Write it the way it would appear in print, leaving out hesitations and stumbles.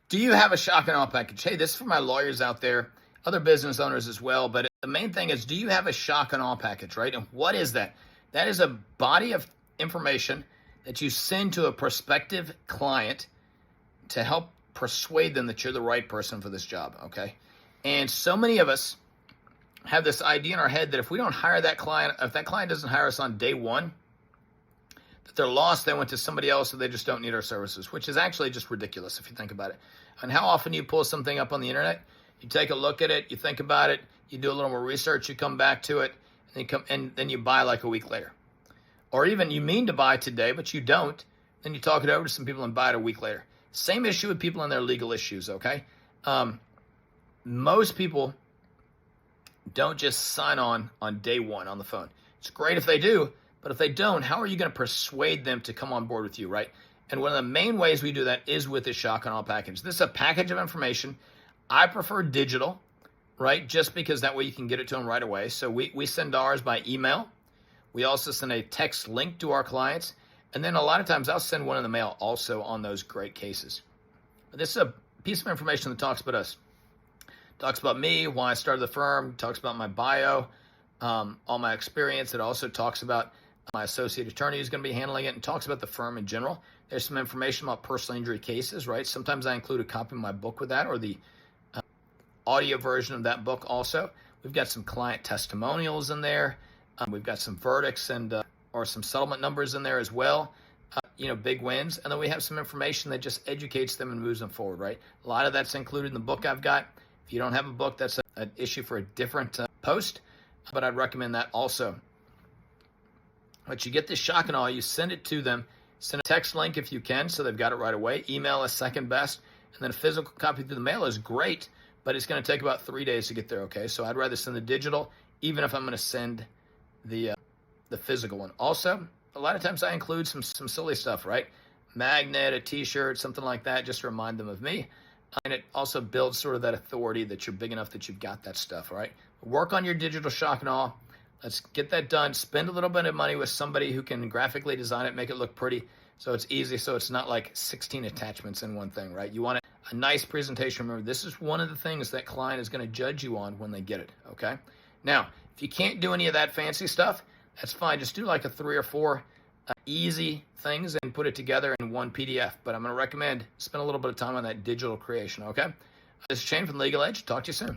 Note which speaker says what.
Speaker 1: Do you have a shock and awe package? Hey, this is for my lawyers out there, other business owners as well. But the main thing is, do you have a shock and awe package, right? And what is that? That is a body of information that you send to a prospective client to help persuade them that you're the right person for this job, okay? And so many of us have this idea in our head that if we don't hire that client, if that client doesn't hire us on day one, that they're lost, they went to somebody else, or they just don't need our services, which is actually just ridiculous if you think about it. And how often you pull something up on the internet, you take a look at it, you think about it, you do a little more research, you come back to it, and then you buy like a week later. Or even you mean to buy today, but you don't, then you talk it over to some people and buy it a week later. Same issue with people and their legal issues, okay? Most people don't just sign on day one on the phone. It's great if they do, but if they don't, how are you going to persuade them to come on board with you, right? And one of the main ways we do that is with the shock and awe package. This is a package of information. I prefer digital, right? Just because that way you can get it to them right away. So we send ours by email. We also send a text link to our clients. And then a lot of times I'll send one in the mail also on those great cases. But this is a piece of information that talks about us. Talks about me, why I started the firm, talks about my bio, all my experience. It also talks about my associate attorney who's going to be handling it, and talks about the firm in general. There's some information about personal injury cases, right? Sometimes I include a copy of my book with that, or the audio version of that book also. We've got some client testimonials in there. We've got some verdicts and or some settlement numbers in there as well. Big wins. And then we have some information that just educates them and moves them forward, right? A lot of that's included in the book I've got. If you don't have a book, that's an issue for a different post, but I'd recommend that also. But you get this shock and awe, you send it to them, send a text link if you can, so they've got it right away. Email is second best, and then a physical copy through the mail is great, but it's going to take about 3 days to get there, okay? So I'd rather send the digital, even if I'm going to send the physical one. Also, a lot of times I include some silly stuff, right? Magnet, a t-shirt, something like that, just to remind them of me. And it also builds sort of that authority that you're big enough that you've got that stuff, all right? Work on your digital shock and awe. Let's get that done. Spend a little bit of money with somebody who can graphically design it, make it look pretty, so it's easy, so it's not like 16 attachments in one thing, right? You want a nice presentation. Remember, this is one of the things that client is going to judge you on when they get it, okay? Now, if you can't do any of that fancy stuff, that's fine. Just do like a 3 or 4 easy things and put it together in one PDF. But I'm going to recommend spend a little bit of time on that digital creation, okay? This is Shane from LegalEdge. Talk to you soon.